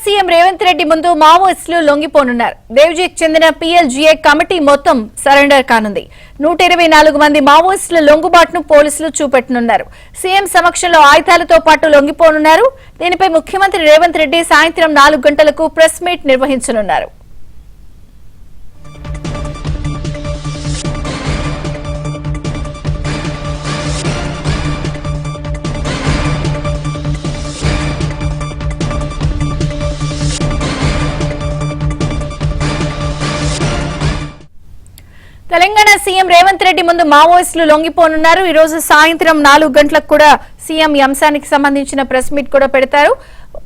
CM Revanth Reddy ముందు మావోయిస్టులు లొంగిపోనున్నారు. దేవ్జీకి చెందిన PLGA కమిటీ మొత్తం సరెండర్ కానుంది. 124 మంది మావోయిస్టుల లొంగుబాటును పోలీసులు చూపెట్టనున్నారు. సీఎం సమక్షంలో ఆయుధాలతో పాటు లొంగిపోనున్నారు. దీనిపై ముఖ్యమంత్రి రేవంత్ రెడ్డి సాయంత్రం 4 గంటలకు ప్రెస్ మీట్ నిర్వహించనున్నారు. తెలంగాణ సీఎం రేవంత్ రెడ్డి ముందు మావోయిస్టులు లొంగిపోనున్నారు. ఈ రోజు సాయంత్రం 4 గంటలకు కూడా సీఎం ఈ అంశానికి సంబంధించిన ప్రెస్ మీట్ కూడా పెడతారు.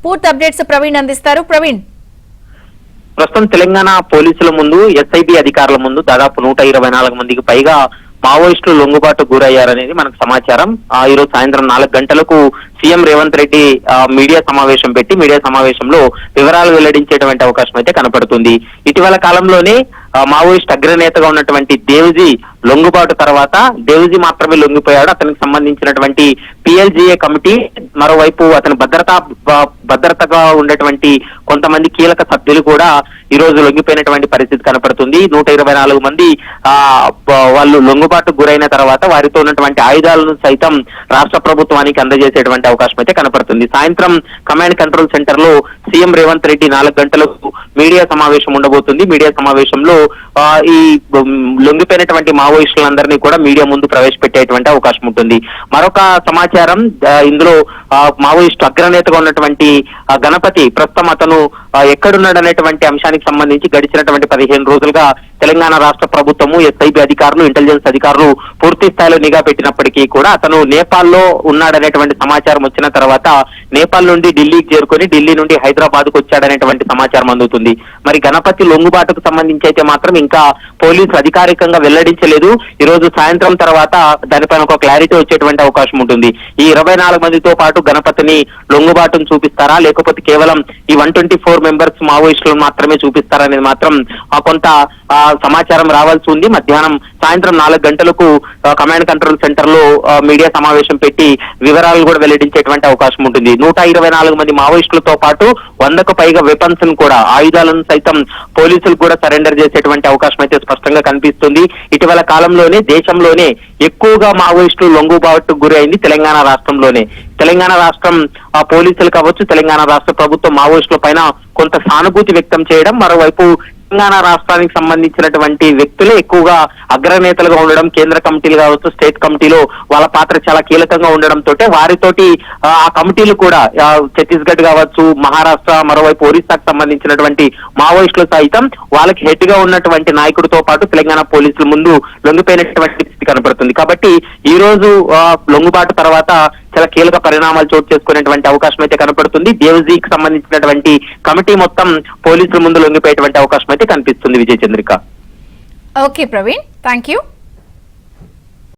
పూర్తి అప్డేట్స్ ప్రవీణ్ అందిస్తారు. ప్రవీణ్, ప్రస్తుతం తెలంగాణ పోలీసుల ముందు, SIB అధికారుల ముందు దాదాపు 124 మందికి పైగా మావోయిస్టులు లొంగుబాటు గురయ్యారనేది మనకు సమాచారం. ఈ రోజు సాయంత్రం 4 గంటలకు సీఎం రేవంత్ రెడ్డి మీడియా సమావేశం పెట్టి మీడియా సమావేశంలో వివరాలు వెల్లడించేటువంటి అవకాశం అయితే కనపడుతుంది. ఇటీవల కాలంలోనే మావోయిస్ట్ అగ్రనేతగా ఉన్నటువంటి దేవ్జీ లొంగుబాటు తర్వాత దేవ్జీ మాత్రమే లొంగిపోయాడు. అతనికి సంబంధించినటువంటి PLGA కమిటీ, మరోవైపు అతని భద్రతగా ఉండేటువంటి కొంతమంది కీలక సభ్యులు కూడా ఈ రోజు లొంగిపోయినటువంటి పరిస్థితి కనపడుతుంది. 124 మంది వాళ్ళు లొంగుబాటుకు గురైన తర్వాత వారితో ఉన్నటువంటి ఆయుధాలను సైతం రాష్ట్ర ప్రభుత్వానికి అందజేసేటువంటి అవకాశం అయితే కనపడుతుంది. సాయంత్రం కమాండ్ కంట్రోల్ సెంటర్ లో సీఎం రేవంత్ రెడ్డి 4 గంటలకు మీడియా సమావేశం ఉండబోతుంది. మీడియా సమావేశంలో ఈ లొంగిపోయినటువంటి మావోయిస్టులందరినీ కూడా మీడియా ముందు ప్రవేశపెట్టేటువంటి అవకాశం ఉంటుంది. మరొక సమాచారం, ఇందులో మావోయిస్టు అగ్రనేతగా ఉన్నటువంటి గణపతి ప్రస్తుతం అతను ఎక్కడున్నాడు అనేటువంటి అంశానికి సంబంధించి గడిచినటువంటి 15 రోజులుగా తెలంగాణ రాష్ట్ర ప్రభుత్వము, SIB అధికారులు, ఇంటెలిజెన్స్ అధికారులు పూర్తి స్థాయిలో నిఘా పెట్టినప్పటికీ కూడా అతను నేపాల్లో ఉన్నాడనేటువంటి సమాచారం వచ్చిన తర్వాత నేపాల్ నుండి ఢిల్లీకి చేరుకొని ఢిల్లీ నుండి హైదరాబాద్ కు వచ్చాడనేటువంటి సమాచారం అందుతుంది. మరి గణపతి లొంగుబాటుకు సంబంధించి అయితే మాత్రం ఇంకా పోలీసులు అధికారికంగా వెల్లడించలేదు. ఈ రోజు సాయంత్రం తర్వాత దానిపైన ఒక క్లారిటీ వచ్చేటువంటి అవకాశం ఉంటుంది. ఈ 24 మందితో పాటు గణపతిని లొంగుబాటును చూపిస్తారా, లేకపోతే కేవలం ఈ 124 మెంబర్స్ మావోయిస్టులను మాత్రమే చూపిస్తారా అనేది మాత్రం కొంత సమాచారం రావాల్సి ఉంది. మధ్యాహ్నం సాయంత్రం 4 గంటలకు కమాండ్ కంట్రోల్ సెంటర్ లో మీడియా సమావేశం పెట్టి వివరాలు కూడా వెల్లడించేటువంటి అవకాశం ఉంటుంది. 124 మంది మావోయిస్టులతో పాటు 100కు పైగా వెపన్స్ ను కూడా, ఆయుధాలను సైతం పోలీసులు కూడా సరెండర్ చేసేటువంటి అవకాశం అయితే స్పష్టంగా కనిపిస్తుంది. ఇటీవల కాలంలోనే దేశంలోనే ఎక్కువగా మావోయిస్టులు లొంగుబాటుకు గురైంది తెలంగాణ రాష్ట్రంలోనే. తెలంగాణ రాష్ట్రం పోలీసులు కావచ్చు, తెలంగాణ రాష్ట్ర ప్రభుత్వం మావోయిస్టుల పైన కొంత సానుభూతి వ్యక్తం చేయడం, మరోవైపు తెలంగాణ రాష్ట్రానికి సంబంధించినటువంటి వ్యక్తులే ఎక్కువగా అగ్రనేతలుగా ఉండడం, కేంద్ర కమిటీలు కావచ్చు, స్టేట్ కమిటీలో వాళ్ళ పాత్ర చాలా కీలకంగా ఉండడంతో వారితోటి ఆ కమిటీలు కూడా ఛత్తీస్గఢ్ కావచ్చు, మహారాష్ట్ర, మరోవైపు ఒరిస్సాకు సంబంధించినటువంటి మావోయిస్టులు సైతం వాళ్ళకి హెడ్ గా ఉన్నటువంటి నాయకుడితో పాటు తెలంగాణ పోలీసుల ముందు లొంగిపోయినటువంటి స్థితి కనపడుతుంది. కాబట్టి ఈ రోజు లొంగుబాటు తర్వాత చాలా కీలక పరిణామాలు చోటు చేసుకునేటువంటి అవకాశం అయితే కనపడుతుంది. దేవ్జీకి సంబంధించినటువంటి కమిటీ మొత్తం పోలీసుల ముందు లొంగిపోయేటువంటి అవకాశం అయితే కనిపిస్తుంది. Vijaya Chandrika. Okay Praveen, thank you.